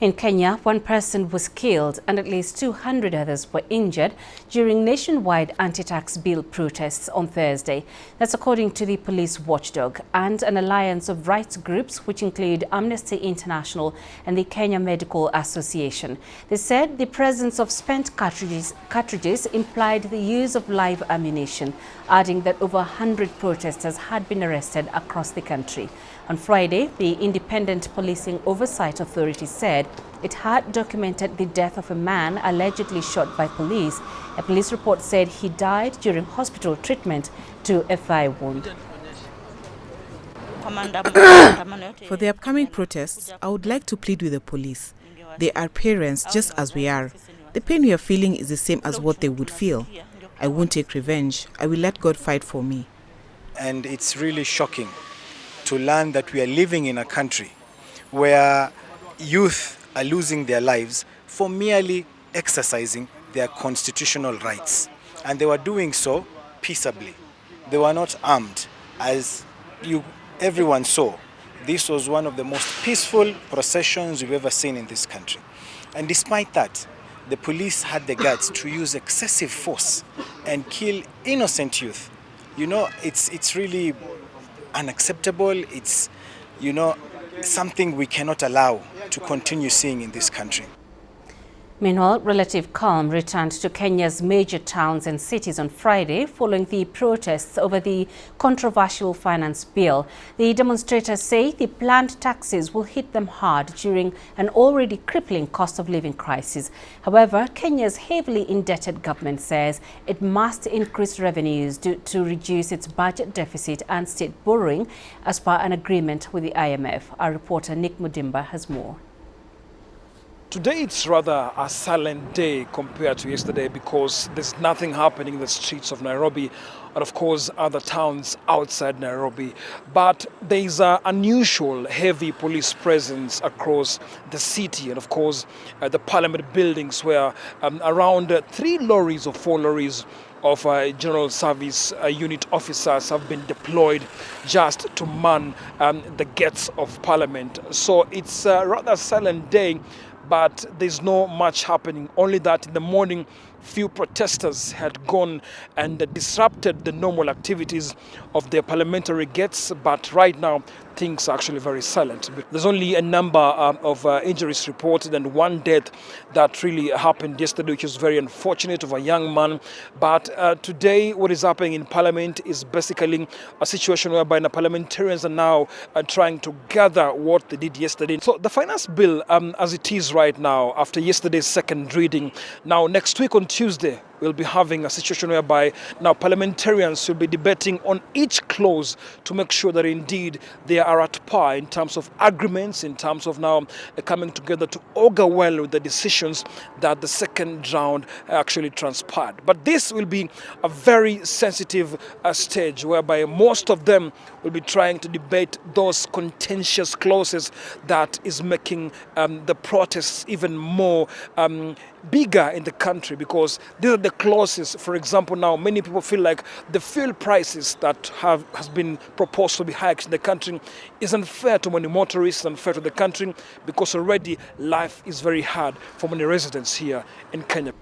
In Kenya, one person was killed and at least 200 others were injured during nationwide anti-tax bill protests on Thursday. That's according to the police watchdog and an alliance of rights groups which include Amnesty International and the Kenya Medical Association. They said the presence of spent cartridges implied the use of live ammunition, adding that over 100 protesters had been arrested across the country. On Friday, the Independent Policing Oversight Authority said it had documented the death of a man allegedly shot by police. A police report said he died during hospital treatment to a thigh wound. For the upcoming protests, I would like to plead with the police. They are parents just as we are. The pain we are feeling is the same as what they would feel. I won't take revenge. I will let God fight for me. And it's really shocking to learn that we are living in a country where youth are losing their lives for merely exercising their constitutional rights. And they were doing so peaceably. They were not armed. As everyone saw, this was one of the most peaceful processions we've ever seen in this country. And despite that, the police had the guts to use excessive force and kill innocent youth. You know, it's really unacceptable. It's, something we cannot allow to continue seeing in this country. Meanwhile, relative calm returned to Kenya's major towns and cities on Friday following the protests over the controversial finance bill. The demonstrators say the planned taxes will hit them hard during an already crippling cost of living crisis. However, Kenya's heavily indebted government says it must increase revenues to reduce its budget deficit and state borrowing as per an agreement with the IMF. Our reporter Nick Mudimba has more. Today it's rather a silent day compared to yesterday because there's nothing happening in the streets of Nairobi and of course other towns outside Nairobi. But there is an unusual heavy police presence across the city and of course the parliament buildings where around 3 lorries or 4 lorries of general service unit officers have been deployed just to man the gates of parliament. So it's a rather silent day, but there's not much happening. Only that in the morning, few protesters had gone and disrupted the normal activities of the parliamentary gates. But right now, things are actually very silent. There's only a number of injuries reported and one death that really happened yesterday, which is very unfortunate, of a young man. But today, what is happening in Parliament is basically a situation whereby the parliamentarians are now trying to gather what they did yesterday. So the finance bill, as it is right now, after yesterday's second reading, now next week on Tuesday, we'll be having a situation whereby now parliamentarians will be debating on each clause to make sure that indeed they are at par in terms of agreements, in terms of now coming together to augur well with the decisions that the second round actually transpired. But this will be a very sensitive stage whereby most of them will be trying to debate those contentious clauses that is making the protests even more bigger in the country, because these are the clauses. For example, now many people feel like the fuel prices that has been proposed to be hiked in the country is unfair to many motorists, unfair to the country, because already life is very hard for many residents here in Kenya.